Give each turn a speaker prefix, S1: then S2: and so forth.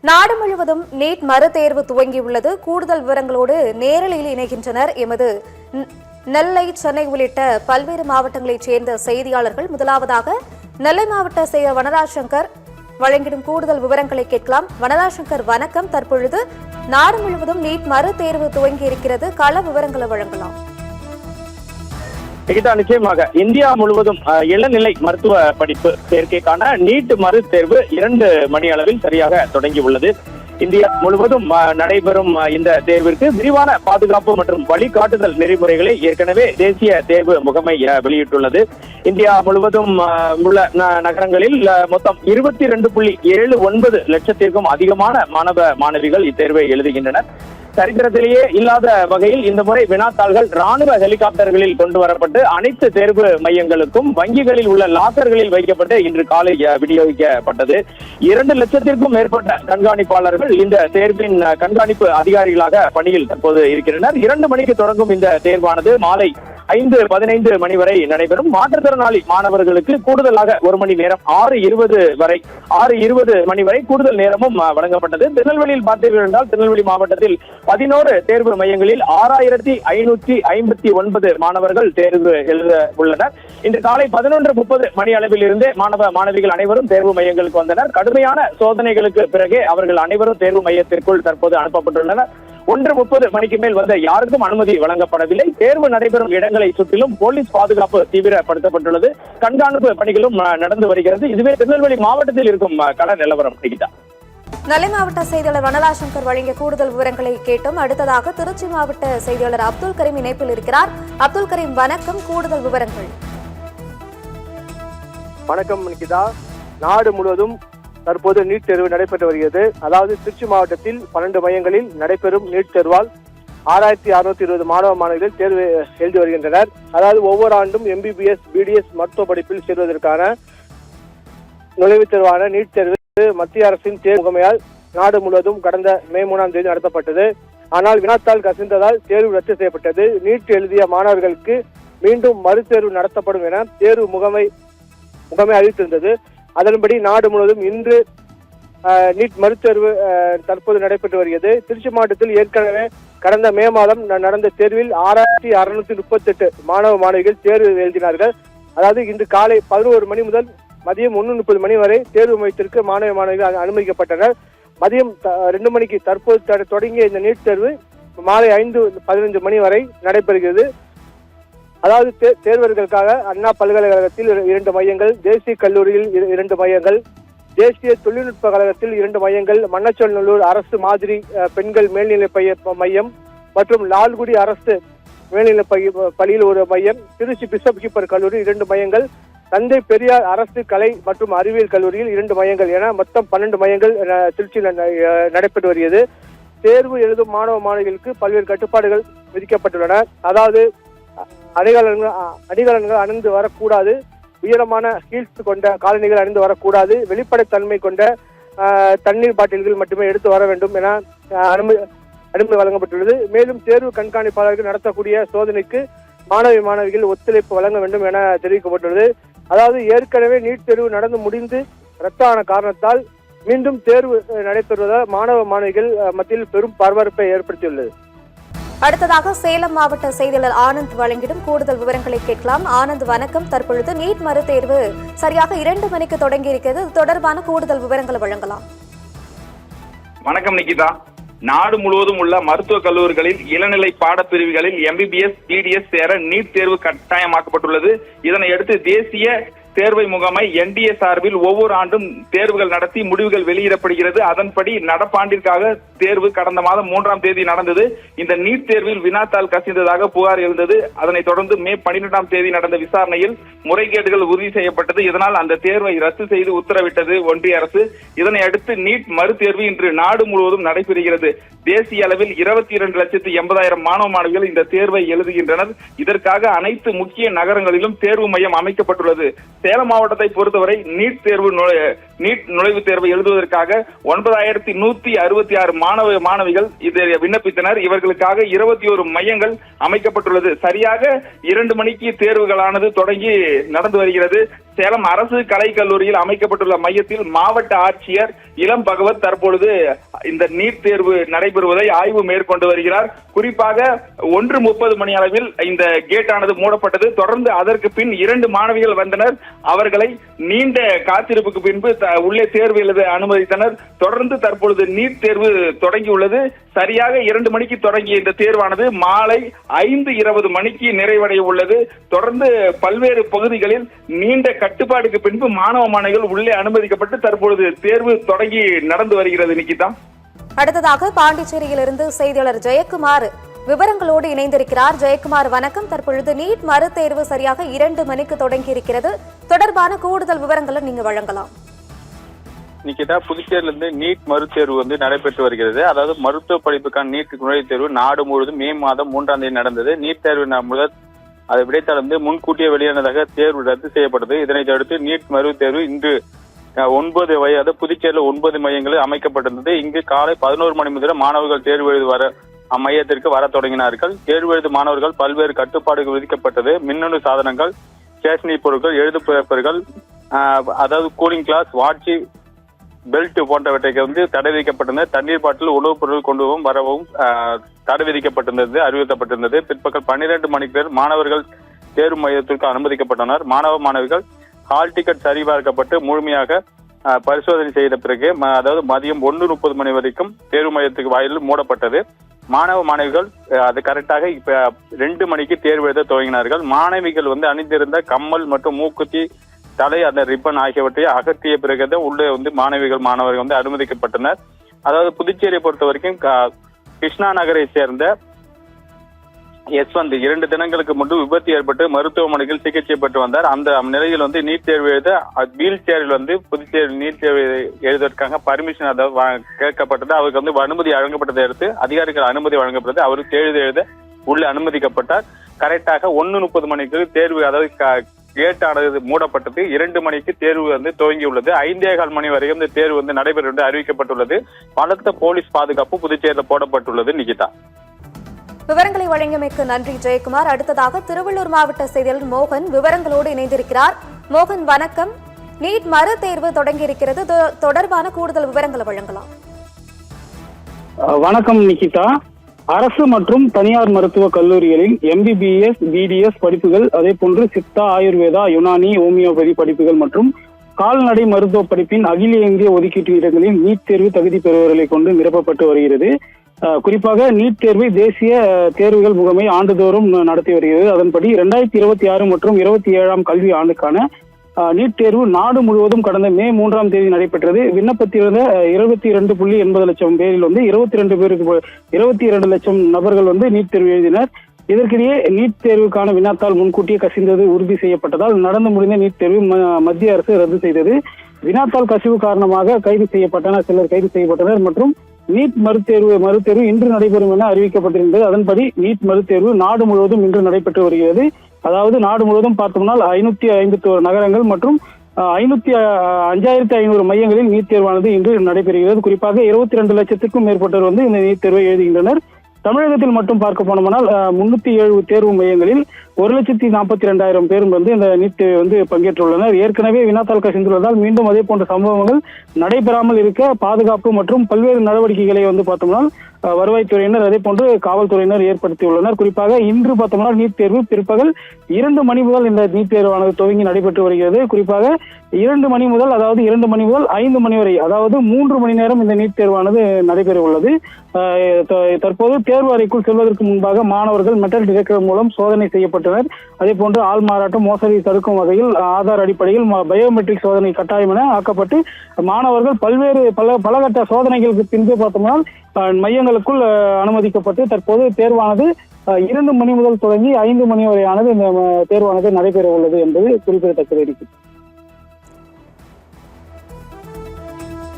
S1: நாடு முழுவதும் நீட் மறுதேர்வு துவங்கியுள்ளது. கூடுதல் விவரங்களோடு நேரலையில் இணைகின்றனர் எமது நெல்லை, சென்னை உள்ளிட்ட பல்வேறு மாவட்டங்களைச் சேர்ந்த செய்தியாளர்கள். முதலாவதாக நெல்லை மாவட்ட செய்தியாளர் வனராஜ் சங்கர் வழங்கிடும் கூடுதல் விவரங்களை கேட்கலாம். வனராஜ் சங்கர், வணக்கம். தற்பொழுது நாடு முழுவதும் நீட் மறுதேர்வு துவங்கி இருக்கிறது. கள விவரங்களை வழங்கலாம்.
S2: நிச்சயமாக இந்தியா முழுவதும் இளநிலை மருத்துவ படிப்பு சேர்க்கைக்கான நீட் மறு தேர்வு 2 மணி அளவில் சரியாக தொடங்கி உள்ளது. இந்தியா முழுவதும் நடைபெறும் இந்த தேர்விற்கு விரிவான பாதுகாப்பு மற்றும் வழிகாட்டுதல் நெறிமுறைகளை ஏற்கனவே தேசிய தேர்வு முகமை வெளியிட்டுள்ளது. இந்தியா முழுவதும் உள்ள நகரங்களில் மொத்தம் 22.79 லட்சத்திற்கும் அதிகமான மாணவ மாணவிகள் இத்தேர்வை எழுதுகின்றனர். சரித்திரத்திலேயே இல்லாத வகையில் இந்த முறை வினாத்தாள்கள் ராணுவ ஹெலிகாப்டர்களில் கொண்டு வரப்பட்டு அனைத்து தேர்வு மையங்களுக்கும் வங்கிகளில் உள்ள லாக்கர்களில் வைக்கப்பட்டு இன்று காலை விநியோகிக்கப்பட்டது. 2 லட்சத்திற்கும் மேற்பட்ட கண்காணிப்பாளர்கள் இந்த தேர்வின் கண்காணிப்பு அதிகாரிகளாக பணியில் தற்போது இருக்கிறனர். 2 மணிக்கு தொடங்கும் இந்த தேர்வானது மாலை 5:15 மணி வரை நடைபெறும். மாற்றுத்திறனாளி மாணவர்களுக்கு கூடுதலாக 1 மணி நேரம் 6:20 மணி வரை கூடுதல் நேரமும் வழங்கப்பட்டது. திருநெல்வேலியில் பார்த்தீர்கள் என்றால் திருநெல்வேலி மாவட்டத்தில் 11 தேர்வு மையங்களில் 6559 மாணவர்கள் தேர்வு எழுத உள்ளனர். இன்று காலை 11:30 மணி அளவில் இருந்தே மாணவ மாணவிகள் அனைவரும் தேர்வு மையங்களுக்கு வந்தனர். கடுமையான சோதனைகளுக்கு பிறகே அவர்கள் அனைவரும் தேர்வு மையத்திற்குள் தற்போது அனுப்பப்பட்டுள்ளனர். 1:30 மணிக்கு மேல் வந்த யாருக்கும் அனுமதி வழங்கப்படவில்லை. தேர்வு நடைபெறும் இடங்களை சுற்றிலும் போலீஸ் பாதுகாப்பு தீவிரப்படுத்தப்பட்டுள்ளது. கண்காணிப்பு பணிகளும் நடந்து வருகிறது. இதுவே திருநெல்வேலி மாவட்டத்தில் இருக்கும் கள நிலவரம்.
S1: நெல்லை மாவட்ட செய்தியாளர் வனராஜ் சங்கர் வழங்கிய கூடுதல் விவரங்களை கேட்டோம். அடுத்ததாக திருச்சி மாவட்ட செய்தியாளர் அப்துல் கரீம் இணைப்பில் இருக்கிறார். அப்துல் கரீம், வணக்கம். கூடுதல் விவரங்கள்.
S3: வணக்கம் நிகிதா. நாடு முழுவதும் தற்போது நீட் தேர்வு நடைபெற்று வருகிறது. அதாவது திருச்சி மாவட்டத்தில் 12 மையங்களில் நடைபெறும் நீட் தேர்வால் 6620 மாணவ மாணவிகள் தேர்வு எழுதி வருகின்றனர். அதாவது ஒவ்வொரு ஆண்டும் MBBS, BDS மருத்துவ படிப்பில் சேர்வதற்கான நுழைவுத் தேர்வான நீட் தேர்வு மத்திய அரசின் தேர்வு முகமையால் நாடு முழுவதும் கடந்த மே 3ஆம் தேதி நடத்தப்பட்டது. ஆனால் வினாத்தாள் கசிந்ததால் தேர்வு ரத்து செய்யப்பட்டது. நீட் எழுதிய மாணவர்களுக்கு மீண்டும் மறுதேர்வு நடத்தப்படும் என தேர்வு முகமை அறிவித்திருந்தது. அதன்படி நாடு முழுவதும் இன்று நீட் மறுதேர்வு தற்போது நடைபெற்று வருகிறது. திருச்சி மாவட்டத்தில் ஏற்கனவே கடந்த மே மாதம் நடந்த தேர்வில் 6638 மாணவ மாணவிகள் தேர்வு எழுதினார்கள். அதாவது இன்று காலை 11 மணி முதல் மதியம் 1:30 மணி வரை தேர்வு மையத்திற்கு மாணவ மாணவிகள் அனுமதிக்கப்பட்டனர். மதியம் 2 மணிக்கு தற்போது தொடங்கிய இந்த நீட் தேர்வு மாலை 5:15 மணி வரை நடைபெறுகிறது. அதாவது தேர்வர்களுக்காக அண்ணா பல்கலைக்கழகத்தில் 2 மையங்கள், தேசிய கல்லூரியில் 2 மையங்கள், தேசிய தொழில்நுட்ப கழகத்தில் 2 மையங்கள், மண்ணச்சநல்லூர் அரசு மாதிரி பெண்கள் மேல்நிலை மையம் மற்றும் லால்குடி அரசு மேல்நிலை பள்ளியில் 1 மையம், திருச்சி பிஷப் கீப்பர் கல்லூரி 2 மையங்கள், தந்தை பெரியார் அரசு கலை மற்றும் அறிவியல் கல்லூரியில் 2 மையங்கள் என மொத்தம் 12 மையங்கள் திருச்சியில் நடைபெற்று வருகிறது. தேர்வு எழுதும் மாணவ மாணவிகளுக்கு பல்வேறு கட்டுப்பாடுகள் விதிக்கப்பட்டுள்ளன. அதாவது அணிகலன்கள் அணிந்து வரக்கூடாது, உயரமான ஹீல்ஸ் கொண்ட காலணிகள் அணிந்து வரக்கூடாது, வெளிப்படைத்தன்மை கொண்ட தண்ணீர் பாட்டில்கள் மட்டுமே எடுத்து வர வேண்டும் என அனுமதி வழங்கப்பட்டுள்ளது. மேலும் தேர்வு கண்காணிப்பாளர்கள் நடத்தக்கூடிய சோதனைக்கு மாணவிகள் ஒத்துழைப்பு வழங்க வேண்டும் என தெரிவிக்கப்பட்டுள்ளது. அதாவது ஏற்கனவே நீட் தேர்வு நடந்து முடிந்து ரத்தான காரணத்தால் மீண்டும் தேர்வு நடைபெறுவதால் மாணவ மாணவிகள் மத்தியில் பெரும் பரபரப்பை ஏற்படுத்தியுள்ளது.
S1: அடுத்ததாக சேலம் மாவட்ட செய்தியாளர் ஆனந்த் வழங்கிடும் கூடுதல் விவரங்களை கேட்கலாம். ஆனந்த், வணக்கம். தற்பொழுது நீட் மறுதேர்வு சரியாக 2 மணிக்கு தொடங்கி இருக்கிறது. இது தொடர்பான கூடுதல் விவரங்களை வழங்கலாம்.
S4: வணக்கம் நிகிதா. நாடு முழுவதும் உள்ள மருத்துவக் கல்லூரிகளில் இளநிலை பாடப்பிரிவுகளில் MBBS, BDS சேர நீட் தேர்வு கட்டாயமாக்கப்பட்டுள்ளது. இதனையடுத்து தேசிய தேர்வை முகமை NDA சார்பில் ஒவ்வொரு ஆண்டும் தேர்வுகள் நடத்தி முடிவுகள் வெளியிடப்படுகிறது. அதன்படி நடப்பாண்டிற்காக தேர்வு கடந்த மாதம் 3ஆம் தேதி நடந்தது. இந்த நீட் தேர்வில் வினாத்தாள் கசிந்ததாக புகார் எழுந்தது. அதனைத் தொடர்ந்து மே 12ஆம் தேதி நடந்த விசாரணையில் முறைகேடுகள் உறுதி செய்யப்பட்டது. இதனால் அந்த தேர்வை ரத்து செய்து உத்தரவிட்டது ஒன்றிய அரசு. இதனை அடுத்து நீட் மறுதேர்வு இன்று நாடு முழுவதும் நடைபெறுகிறது. தேசிய அளவில் 22,80,000 மாணவ மாணவிகள் இந்த தேர்வை எழுதுகின்றனர். இதற்காக அனைத்து முக்கிய நகரங்களிலும் தேர்வு மையம் அமைக்கப்பட்டுள்ளது. சேலம் மாவட்டத்தை பொறுத்தவரை நீட் நுழைவுத் தேர்வை எழுதுவதற்காக 9,166 மாணவ மாணவிகள் இதை விண்ணப்பித்தனர். இவர்களுக்காக 21 மையங்கள் அமைக்கப்பட்டுள்ளது. சரியாக 2 மணிக்கு தேர்வுகளானது தொடங்கி நடந்து வருகிறது. சேலம் அரசு கலைக்கல்லூரியில் அமைக்கப்பட்டுள்ள மையத்தில் மாவட்ட ஆட்சியர் இளம் பகவத் தற்பொழுது இந்த நீட் தேர்வு நடைபெறுவதை ஆய்வு மேற்கொண்டு வருகிறார். குறிப்பாக 1:30 மணி அளவில் இந்த கேட் ஆனது மூடப்பட்டது. தொடர்ந்து அதற்கு பின் 2 மாணவிகள் வந்தனர். அவர்களை நீண்ட காத்திருப்புக்கு பின்பு உள்ளே தேர்வு எழுத அனுமதித்தனர். தொடர்ந்து தற்பொழுது நீட் தேர்வு தொடங்கியுள்ளது. சரியாக 2 மணிக்கு தொடங்கிய இந்த தேர்வானது மாலை 5:20 மணிக்கு நிறைவடைய உள்ளது. தொடர்ந்து பல்வேறு பகுதிகளில் நீண்ட கட்டுப்பாடுக்கு பின்பு மாணவ மாணவிகள் உள்ளே அனுமதிக்கப்பட்டு தற்பொழுது தேர்வு தொடங்கி நடந்து வருகிறது. நிக்கிதா,
S1: அடுத்ததாக பாண்டிச்சேரியிலிருந்து செய்தியாளர் ஜெயக்குமார் விவரங்களோடு இணைந்திருக்கிறார். ஜெயக்குமார் வணக்கம். தற்பொழுது நீட் மறுதேர்வு சரியாக 2 மணிக்கு தொடங்கி இருக்கிறது. தொடர்பான கூடுதல் விவரங்களை நீங்க வழங்கலாம்.
S5: நிக்கிதா, புதுச்சேரியிலிருந்து நீட் மறுதேர்வு நடைபெற்று வருகிறது. அதாவது மருத்துவ படிப்புக்கான நீட் நுழைவுத் தேர்வு நாடு முழுவதும் மே மாதம் 3ஆம் தேதி நடந்தது. நீட் தேர்வு முதல் அதை விடைத்தளர்ந்து முன்கூட்டியே வெளியானதாக தேர்வு ரத்து செய்யப்பட்டது. இதனைத் அடுத்து நீட் மறுதேர்வு தேர்வு இன்று 9 வயது புதுச்சேரியில் 9 மையங்களில் அமைக்கப்பட்டிருந்தது. இங்கு காலை 11 மணி முதல் மாணவர்கள் தேர்வு எழுத மையத்திற்கு வர தொடங்கினார்கள். தேர்வு எழுதும் மாணவர்கள் பல்வேறு கட்டுப்பாடுகள் விதிக்கப்பட்டது. மின்னணு சாதனங்கள், ஸ்டேஷனரி பொருட்கள், எழுது பேப்பர்கள், அதாவது கூலிங் கிளாஸ், வாட்சி, பெல்ட் போன்றவற்றை தடை விதிக்கப்பட்டிருந்தது. தண்ணீர் பாட்டில், உணவுப் பொருட்கள் கொண்டு வரவும் தடை விதிக்கப்பட்டிருந்தது, அறிவுறுத்தப்பட்டிருந்தது. பிற்பகல் 12 மணிக்கு மாணவர்கள் தேர்வு மையத்திற்கு அனுமதிக்கப்பட்டனர். மாணவ மாணவிகள் ஹால் டிக்கெட் சரிபார்க்கப்பட்டு முழுமையாக பரிசோதனை செய்த பிறகு அதாவது மதியம் 1:30 மணி வரைக்கும் தேர்வு மையத்துக்கு வாயில் மூடப்பட்டது. மாணவ மாணவிகள் அது கரெக்டாக இப்ப 2 மணிக்கு தேர்வு எழுத துவங்கினார்கள். மாணவிகள் அணிந்திருந்த கம்மல் மற்றும் மூக்குத்தி, தலை, அந்த ரிப்பன் ஆகியவற்றை அகற்றிய பிறகுதான் உள்ளே மாணவர்கள் அனுமதிக்கப்பட்டனர். அதாவது புதுச்சேரியை பொறுத்த வரைக்கும் கிருஷ்ணா நகரை சேர்ந்த யஸ்வந்த் 2 தினங்களுக்கு முன்பு விபத்து ஏற்பட்டு மருத்துவமனையில் சிகிச்சை பெற்று வந்தார். அந்த நிலையில் நீட் தேர்வு எழுத வீல் சேரில் புதுச்சேரி நீட் தேர்வு எழுதுவதற்காக பர்மிஷன் அதாவது கேட்கப்பட்டது. அவருக்கு அனுமதி வழங்கப்பட்டதை அடுத்து அதிகாரிகள் அனுமதி வழங்கப்பட்டது. அவருக்கு தேர்வு எழுத உள்ளே அனுமதிக்கப்பட்டார். கரெக்டாக 1:30 மணிக்கு தேர்வு அதாவது கேட் ஆனது மூடப்பட்டது. 2 மணிக்கு தேர்வு துவங்கியுள்ளது. 5:15 மணி வரைக்கும் இந்த தேர்வு நடைபெறும் என்று அறிவிக்கப்பட்டுள்ளது. பலத்த போலீஸ் பாதுகாப்பு புதுச்சேரியில் போடப்பட்டுள்ளது. நிகிதா,
S1: விவரங்களை வழங்கியமைக்கு நன்றி ஜெயக்குமார். அடுத்ததாக திருவள்ளூர் மாவட்ட செய்தியாளர் மோகன் விவரங்களோடு இணைந்திருக்கிறார். மோகன் வணக்கம். நீட் மறுதேர்வு தொடங்கி இருக்கிறது. தொடர்பான கூடுதல் விவரங்களை வழங்கலாம்.
S6: வணக்கம் நிகிதா. அரசு மற்றும் தனியார் மருத்துவக் கல்லூரிகளில் MBBS, BDS படிப்புகள், அதே போன்று சித்தா, ஆயுர்வேதா, யுனானி, ஹோமியோபதி படிப்புகள் மற்றும் கால்நடை மருத்துவ படிப்பின் அகில இந்திய ஒதுக்கீட்டு இடங்களில் நீட் தேர்வு தகுதி பெறுபவர்களை கொண்டு நிரப்பப்பட்டு வருகிறது. குறிப்பாக நீட் தேர்வை தேசிய தேர்வுகள் முகமை ஆண்டுதோறும் நடத்தி வருகிறது. அதன்படி 2026 மற்றும் 27ஆம் கல்வி ஆண்டுக்கான நீட் தேர்வு நாடு முழுவதும் கடந்த மே 3ஆம் தேதி நடைபெற்றது. விண்ணப்பத்திலிருந்த 22.80 லட்சம் பேரில் 22 லட்சம் நபர்கள் நீட் தேர்வு எழுதினர். இதற்கிடையே நீட் தேர்வுக்கான வினாத்தாள் முன்கூட்டியே கசிந்தது உறுதி செய்யப்பட்டதால் நடந்து முடிந்த நீட் தேர்வு மத்திய அரசு ரத்து செய்தது. வினாத்தாள் கசிவு காரணமாக சிலர் கைது செய்யப்பட்டனர் மற்றும் நீட் மறுதேர்வு இன்று நடைபெறும் என அறிவிக்கப்பட்டிருந்தது. அதன்படி நீட் மறுதேர்வு நாடு முழுவதும் இன்று நடைபெற்று வருகிறது. அதாவது நாடு முழுவதும் பார்த்தோம்னால் 551 நகரங்கள் மற்றும் 5500 மையங்களில் நீட் தேர்வானது இன்று நடைபெறுகிறது. குறிப்பாக 22 லட்சத்திற்கும் மேற்பட்டோர் இந்த நீட் தேர்வை எழுதுகின்றனர். தமிழகத்தில் மட்டும் பார்க்க போனோம்னால் 307 தேர்வு மையங்களில் 1,42,000 பேரும் இந்த நீட் தேர்வை பங்கேற்றுள்ளனர். ஏற்கனவே வினாத்தாள் கசிந்துள்ளதால் மீண்டும் அதே போன்ற சம்பவங்கள் நடைபெறாமல் இருக்க பாதுகாப்பு மற்றும் பல்வேறு நடவடிக்கைகளை பார்த்தோம்னால் வருவாய்த்துறையினர் அதே போன்று காவல்துறையினர் ஏற்படுத்தியுள்ளனர். குறிப்பாக இன்று பார்த்தோம்னா நீட் தேர்வு பிற்பகல் 2 மணி முதல் இந்த நீட் தேர்வானது துவங்கி நடைபெற்று வருகிறது. குறிப்பாக 2 மணி முதல் 5 மணி வரை, அதாவது 3 மணி நேரம் இந்த நீட் தேர்வானது நடைபெற உள்ளது. தற்போது தேர்வு அறைக்குள் செல்வதற்கு முன்பாக மாணவர்கள் மெட்டல் டிடெக்டர் மூலம் சோதனை செய்யப்பட்டனர். அதே போன்று ஆள் மாறாட்டம், மோசடி தடுக்கும் வகையில் ஆதார் அடிப்படையில் பயோமெட்ரிக் சோதனை கட்டாயம் என ஆக்கப்பட்டு மாணவர்கள் பலகட்ட சோதனைகளுக்கு பின்பு பார்த்தோம்னா மையங்களுக்குள் அனுமதிக்கப்பட்டு தற்போது தேர்வானது 2 மணி முதல் தொடங்கி 5 மணி வரையானது இந்த தேர்வானது நடைபெற உள்ளது என்பது குறிப்பிடத்தக்கது.